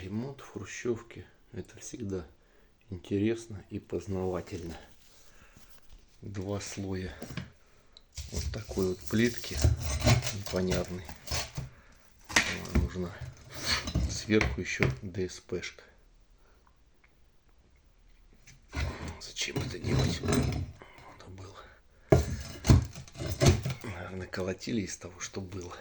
Ремонт в хрущевке — это всегда интересно и познавательно. Два слоя вот такой вот плитки непонятной. Нужно сверху еще ДСПшка. Зачем это делать? Надо было. Наверное, колотили из того, что было.